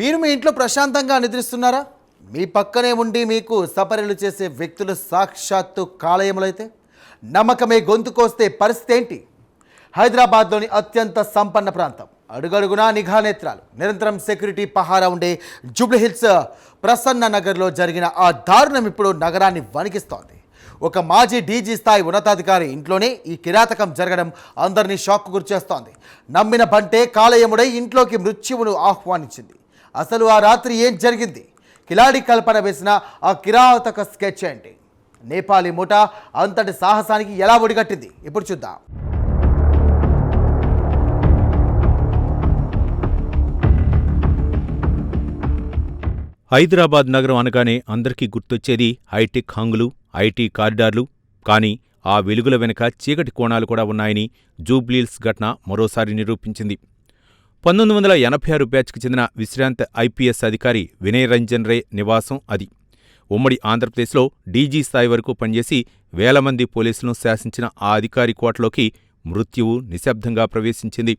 మీరు మీ ఇంట్లో ప్రశాంతంగా నిద్రిస్తున్నారా? మీ పక్కనే ఉండి మీకు సపర్యలు చేసే వ్యక్తులు సాక్షాత్తు కాలయములైతే నమ్మకమే గొంతుకొస్తే పరిస్థితి ఏంటి? హైదరాబాద్లోని అత్యంత సంపన్న ప్రాంతం, అడుగడుగునా నిఘా నేత్రాలు, నిరంతరం సెక్యూరిటీ పహారా ఉండే జూబ్లీహిల్స్ ప్రసన్న నగర్లో జరిగిన ఆ దారుణం ఇప్పుడు నగరాన్ని వణికిస్తోంది. ఒక మాజీ డీజీ స్థాయి ఉన్నతాధికారి ఇంట్లోనే ఈ కిరాతకం జరగడం అందరినీ షాక్కు గురిచేస్తోంది. నమ్మిన బంటే కాలయముడై ఇంట్లోకి మృత్యువును ఆహ్వానించింది. అసలు ఆ రాత్రి ఏం జరిగింది? కిలాడి కల్పన వేసిన ఆ కిరాతక స్కెచ్ ఏంటి? నేపాలీ ముఠా అంతటి సాహసానికి ఎలా ఒడిగట్టింది? ఇప్పుడు చూద్దాం. హైదరాబాద్ నగరం అనగానే అందరికీ గుర్తొచ్చేది హైటెక్ హంగులు, ఐటీ కారిడార్లు. కానీ ఆ వెలుగుల వెనుక చీకటి కోణాలు కూడా ఉన్నాయని జూబ్లీహిల్స్ ఘటన మరోసారి నిరూపించింది. 1986 బ్యాచ్కి చెందిన విశ్రాంత ఐపీఎస్ అధికారి వినయ్ రంజన్ రే నివాసం అది. ఉమ్మడి ఆంధ్రప్రదేశ్లో డీజీ స్థాయి వరకు పనిచేసి వేల మంది పోలీసులను శాసించిన ఆ అధికారి కోటలోకి మృత్యువు నిశ్శబ్దంగా ప్రవేశించింది.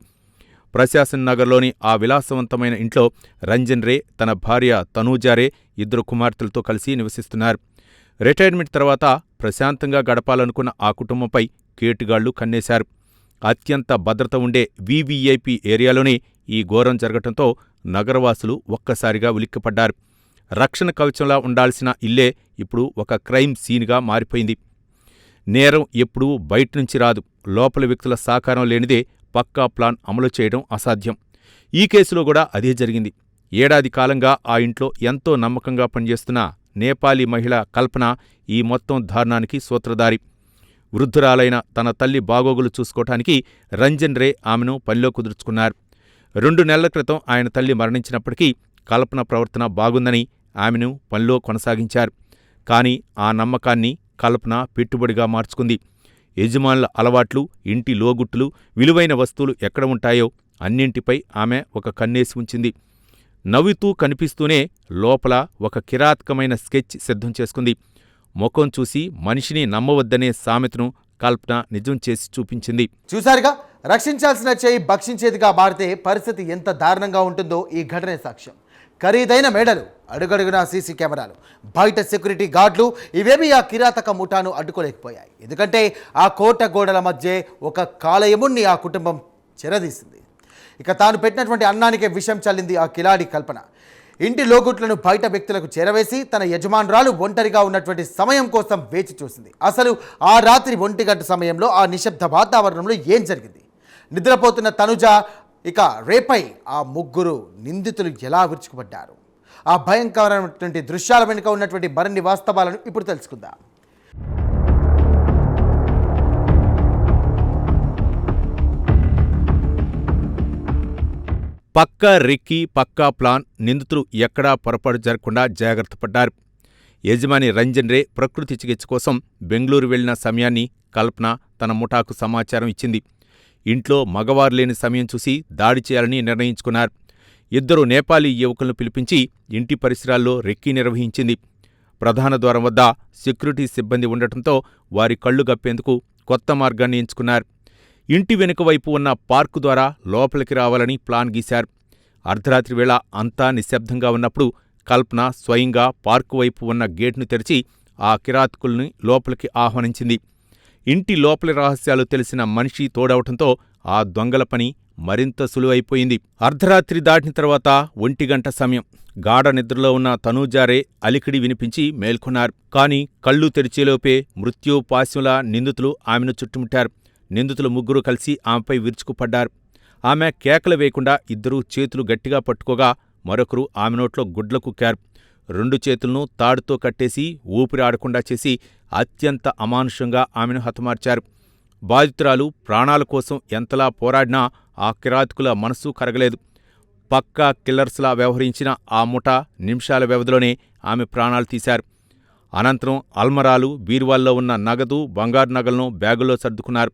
ప్రశాసన్ నగర్లోని ఆ విలాసవంతమైన ఇంట్లో రంజన్ రే, తన భార్య తనూజారే, ఇద్దరు కుమార్తెలతో కలిసి నివసిస్తున్నారు. రిటైర్మెంట్ తర్వాత ప్రశాంతంగా గడపాలనుకున్న ఆ కుటుంబంపై కేటుగాళ్లు కన్నేశారు. అత్యంత భద్రత ఉండే వీవీఐపీ ఏరియాలోనే ఈ ఘోరం జరగటంతో నగరవాసులు ఒక్కసారిగా ఉలిక్కిపడ్డారు. రక్షణ కవచంలా ఉండాల్సిన ఇల్లే ఇప్పుడు ఒక క్రైమ్ సీన్గా మారిపోయింది. నేరం ఎప్పుడూ బయటనుంచి రాదు, లోపలి వ్యక్తుల సహకారం లేనిదే పక్కా ప్లాన్ అమలు చేయడం అసాధ్యం. ఈ కేసులో కూడా అదే జరిగింది. ఏడాది కాలంగా ఆ ఇంట్లో ఎంతో నమ్మకంగా పనిచేస్తున్న నేపాలీ మహిళ కల్పన ఈ మొత్తం దారుణానికి సూత్రధారి. వృద్ధురాలైన తన తల్లి బాగోగులు చూసుకోవటానికి రంజన్ రే ఆమెను పనిలో కుదుర్చుకున్నారు. 2 నెలల క్రితం ఆయన తల్లి మరణించినప్పటికీ కల్పన ప్రవర్తన బాగుందని ఆమెను పనిలో కొనసాగించారు. కానీ ఆ నమ్మకాన్ని కల్పన పెట్టుబడిగా మార్చుకుంది. యజమానుల అలవాట్లు, ఇంటి లోగుట్టులు, విలువైన వస్తువులు ఎక్కడ ఉంటాయో అన్నింటిపై ఆమె ఒక కన్నేసి ఉంచింది. నవ్వుతూ కనిపిస్తూనే లోపల ఒక కిరాతకమైన స్కెచ్ సిద్ధం చేసుకుంది. ముఖం చూసి మనిషిని నమ్మవద్దనే సామెతను కల్పన నిజం చేసి చూపించింది. చూసారుగా, రక్షించాల్సిన చేయి భక్షించేదిగా మారితే పరిస్థితి ఎంత దారుణంగా ఉంటుందో ఈ ఘటనే సాక్ష్యం. ఖరీదైన మేడలు, అడుగడుగునా సీసీ కెమెరాలు, బయట సెక్యూరిటీ గార్డులు ఇవేమీ ఆ కిరాతక ముఠాను అడ్డుకోలేకపోయాయి. ఎందుకంటే ఆ కోట గోడల మధ్య ఒక కాలయముణ్ణి ఆ కుటుంబం చెరదీసింది. ఇక తాను పెట్టినటువంటి అన్నానికే విషం చల్లింది ఆ కిలాడి కల్పన. ఇంటి లోగుట్లను బయట వ్యక్తులకు చేరవేసి తన యజమానురాలు ఒంటరిగా ఉన్నటువంటి సమయం కోసం వేచి చూసింది. అసలు ఆ రాత్రి 1 గంట సమయంలో ఆ నిశ్శబ్ద వాతావరణంలో ఏం జరిగింది? నిద్రపోతున్న తనుజ, ఇక రేపై ఆ ముగ్గురు నిందితులు ఎలా విరుచుకుపడ్డారు? ఆ భయంకరమైనటువంటి దృశ్యాల వెనుక ఉన్నటువంటి మరిన్ని వాస్తవాలను ఇప్పుడు తెలుసుకుందాం. పక్కా రెక్కి, పక్కా ప్లాన్, నిందితులు ఎక్కడా పొరపాటు జరగకుండా జాగ్రత్త పడ్డారు. యజమాని రంజన్ రే ప్రకృతి చికిత్స కోసం బెంగళూరు వెళ్లిన సమయాన్ని కల్పన తన ముఠాకు సమాచారం ఇచ్చింది. ఇంట్లో మగవారు లేని సమయం చూసి దాడి చేయాలని నిర్ణయించుకున్నారు. 2 నేపాలీ యువకులను పిలిపించి ఇంటి పరిసరాల్లో రెక్కీ నిర్వహించింది. ప్రధాన ద్వారం వద్ద సెక్యూరిటీ సిబ్బంది ఉండటంతో వారి కళ్లు గప్పేందుకు కొత్త మార్గాన్ని ఎంచుకున్నారు. ఇంటి వెనుక వైపు ఉన్న పార్కు ద్వారా లోపలికి రావాలని ప్లాన్ గీశారు. అర్ధరాత్రి వేళ అంతా నిశ్శబ్దంగా ఉన్నప్పుడు కల్పన స్వయంగా పార్కు వైపు ఉన్న గేటును తెరిచి ఆ కిరాతకుల్ని లోపలికి ఆహ్వానించింది. ఇంటి లోపలి రహస్యాలు తెలిసిన మనిషి తోడవటంతో ఆ దొంగల పని మరింత సులువైపోయింది. అర్ధరాత్రి దాటిన తర్వాత 1 గంట సమయం. గాఢ నిద్రలో ఉన్న తనూజారే అలికిడి వినిపించి మేల్కొన్నారు. కాని కళ్ళు తెరిచేలోపే మృత్యుపాశంలా నిందితులు ఆమెను చుట్టుముట్టారు. నిందితులు ముగ్గురు కలిసి ఆమెపై విరుచుకుపడ్డారు. ఆమె కేకలు వేయకుండా ఇద్దరూ చేతులు గట్టిగా పట్టుకోగా మరొకరు ఆమె నోట్లో గుడ్ల కుక్కారు. 2 చేతులను తాడుతో కట్టేసి ఊపిరి ఆడకుండా చేసి అత్యంత అమానుషంగా ఆమెను హతమార్చారు. బాధితురాలు ప్రాణాల కోసం ఎంతలా పోరాడినా ఆ కిరాతకుల మనసు కరగలేదు. పక్కా కిల్లర్స్లా వ్యవహరించిన ఆ ముఠా నిమిషాల వ్యవధిలోనే ఆమె ప్రాణాలు తీశారు. అనంతరం అల్మరాలు, బీరువాల్లో ఉన్న నగదు, బంగారు నగలను బ్యాగుల్లో సర్దుకున్నారు.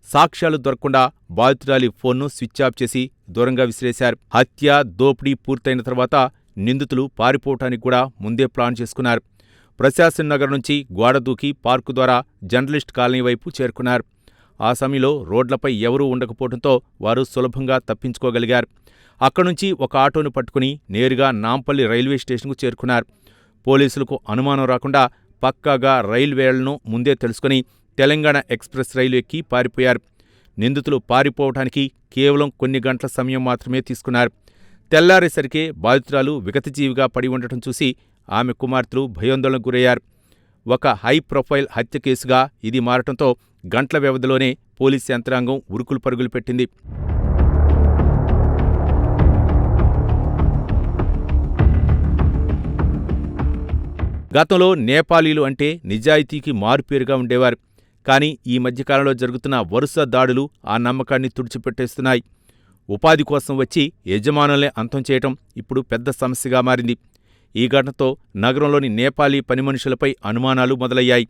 సాక్ష్యాలు దొరకకుండా బాధితురాలి ఫోన్ను స్విచ్ఆఫ్ చేసి దూరంగా విసిరేశారు. హత్య, దోపిడీ పూర్తయిన తర్వాత నిందితులు పారిపోవటానికి కూడా ముందే ప్లాన్ చేసుకున్నారు. ప్రశాసన్ నగర్ నుంచి గోడ దూకి పార్కు ద్వారా జర్నలిస్ట్ కాలనీ వైపు చేరుకున్నారు. ఆ సమయంలో రోడ్లపై ఎవరూ ఉండకపోవడంతో వారు సులభంగా తప్పించుకోగలిగారు. అక్కడ్నుంచి ఒక ఆటోను పట్టుకుని నేరుగా నాంపల్లి రైల్వే స్టేషన్కు చేరుకున్నారు. పోలీసులకు అనుమానం రాకుండా పక్కాగా రైల్వేలను ముందే తెలుసుకుని తెలంగాణ ఎక్స్ప్రెస్ రైలు ఎక్కి పారిపోయారు. నిందితులు పారిపోవటానికి కేవలం కొన్ని గంటల సమయం మాత్రమే తీసుకున్నారు. తెల్లారేసరికే బాధితురాలు విగతజీవిగా పడి ఉండటం చూసి ఆమె కుమార్తెలు భయాందోళనకు గురయ్యారు. ఒక హై ప్రొఫైల్ హత్య కేసుగా ఇది మారటంతో గంటల వ్యవధిలోనే పోలీసు యంత్రాంగం ఉరుకులు పరుగులు పెట్టింది. గతంలో నేపాలీలు అంటే నిజాయితీకి మారుపేరుగా ఉండేవారు. కానీ ఈ మధ్యకాలంలో జరుగుతున్న వరుస దాడులు ఆ నమ్మకాన్ని తుడిచిపెట్టేస్తున్నాయి. ఉపాధి కోసం వచ్చి యజమానులనే అంతం చేయటం ఇప్పుడు పెద్ద సమస్యగా మారింది. ఈ ఘటనతో నగరంలోని నేపాలీ పనిమనుషులపై అనుమానాలు మొదలయ్యాయి.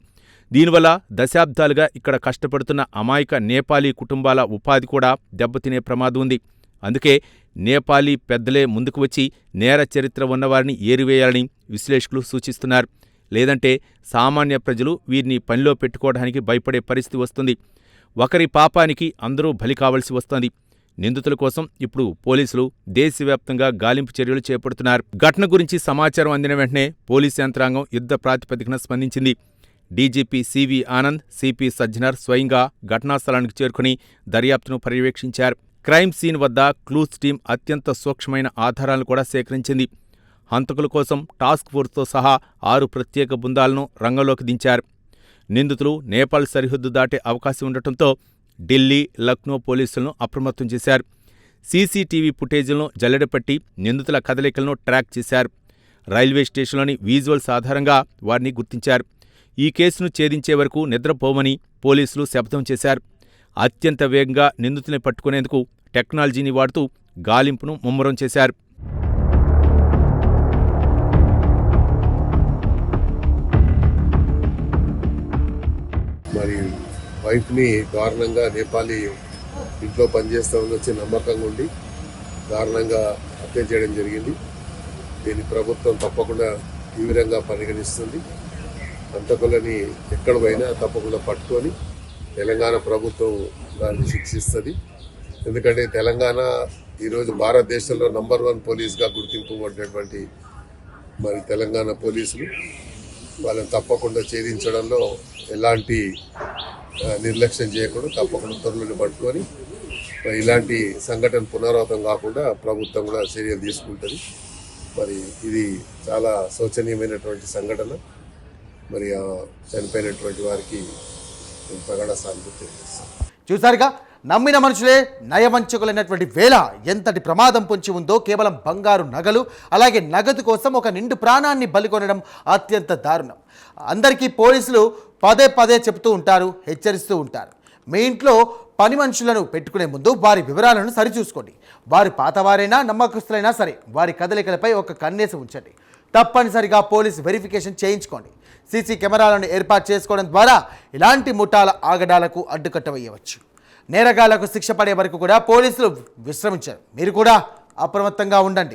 దీనివల్ల దశాబ్దాలుగా ఇక్కడ కష్టపడుతున్న అమాయక నేపాలీ కుటుంబాల ఉపాధి కూడా దెబ్బతినే ప్రమాదం ఉంది. అందుకే నేపాలీ పెద్దలే ముందుకు వచ్చి నేర చరిత్ర ఉన్నవారిని ఏరివేయాలని విశ్లేషకులు సూచిస్తున్నారు. లేదంటే సామాన్య ప్రజలు వీరిని పనిలో పెట్టుకోవడానికి భయపడే పరిస్థితి వస్తుంది. ఒకరి పాపానికి అందరూ బలి కావలసి వస్తోంది. నిందితుల కోసం ఇప్పుడు పోలీసులు దేశవ్యాప్తంగా గాలింపు చర్యలు చేపడుతున్నారు. ఘటన గురించి సమాచారం అందిన వెంటనే పోలీసు యంత్రాంగం యుద్ధ ప్రాతిపదికన స్పందించింది. DGP CV Anand, CP Sajjanar స్వయంగా ఘటనా స్థలానికి చేరుకుని దర్యాప్తును పర్యవేక్షించారు. క్రైమ్ సీన్ వద్ద క్లూస్ టీం అత్యంత సూక్ష్మమైన ఆధారాలను కూడా సేకరించింది. హంతకుల కోసం టాస్క్ ఫోర్స్తో సహా 6 ప్రత్యేక బృందాలను రంగంలోకి దించారు. నిందితులు నేపాల్ సరిహద్దు దాటే అవకాశం ఉండటంతో ఢిల్లీ, లక్నో పోలీసులను అప్రమత్తం చేశారు. సీసీటీవీ ఫుటేజీలను జల్లెడపట్టి నిందితుల కదలికలను ట్రాక్ చేశారు. రైల్వే స్టేషన్లోని విజువల్స్ ఆధారంగా వారిని గుర్తించారు. ఈ కేసును ఛేదించే వరకు నిద్రపోమని పోలీసులు శపథం చేశారు. అత్యంత వేగంగా నిందితుల్ని పట్టుకునేందుకు టెక్నాలజీని వాడుతూ గాలింపును ముమ్మరం చేశారు. మరి వైఫ్ని దారుణంగా నేపాలీ ఇంట్లో పనిచేస్తామని వచ్చి నమ్మకంగా ఉండి దారుణంగా హత్య చేయడం జరిగింది. దీన్ని ప్రభుత్వం తప్పకుండా తీవ్రంగా పరిగణిస్తుంది. హంతకులని ఎక్కడ పోయినా తప్పకుండా పట్టుకొని తెలంగాణ ప్రభుత్వం దాన్ని శిక్షిస్తుంది. ఎందుకంటే తెలంగాణ ఈరోజు భారతదేశంలో నంబర్ 1 పోలీస్గా గుర్తింపబడినటువంటి మరి తెలంగాణ పోలీసులు వాళ్ళని తప్పకుండా ఛేదించడంలో ఎలాంటి నిర్లక్ష్యం చేయకుండా తప్పకుండా త్వరలో పట్టుకొని మరి ఇలాంటి సంఘటన పునరావృతం కాకుండా ప్రభుత్వం కూడా చర్యలు తీసుకుంటుంది. మరి ఇది చాలా శోచనీయమైనటువంటి సంఘటన. మరి చనిపోయినటువంటి వారికి ప్రగాఢ సానుభూతి తెలియజేస్తాం. చూసారుగా, నమ్మిన మనుషులే నయవంచకులైనటువంటి వేళ ఎంతటి ప్రమాదం పొంచి ఉందో. కేవలం బంగారు నగలు, అలాగే నగదు కోసం ఒక నిండు ప్రాణాన్ని బలికొనడం అత్యంత దారుణం. అందరికీ పోలీసులు పదే పదే చెబుతూ ఉంటారు, హెచ్చరిస్తూ ఉంటారు. మీ ఇంట్లో పని మనుషులను పెట్టుకునే ముందు వారి వివరాలను సరిచూసుకోండి. వారి పాతవారైనా నమ్మకస్తులైనా సరే వారి కదలికలపై ఒక కన్నేసి ఉంచండి. తప్పనిసరిగా పోలీస్ వెరిఫికేషన్ చేయించుకోండి. సీసీ కెమెరాలను ఏర్పాటు చేసుకోవడం ద్వారా ఇలాంటి ముఠాల ఆగడాలకు అడ్డుకట్ట వేయవచ్చు. నేరగాళ్లకు శిక్ష పడే వరకు కూడా పోలీసులు విశ్రమించారు. మీరు కూడా అప్రమత్తంగా ఉండండి.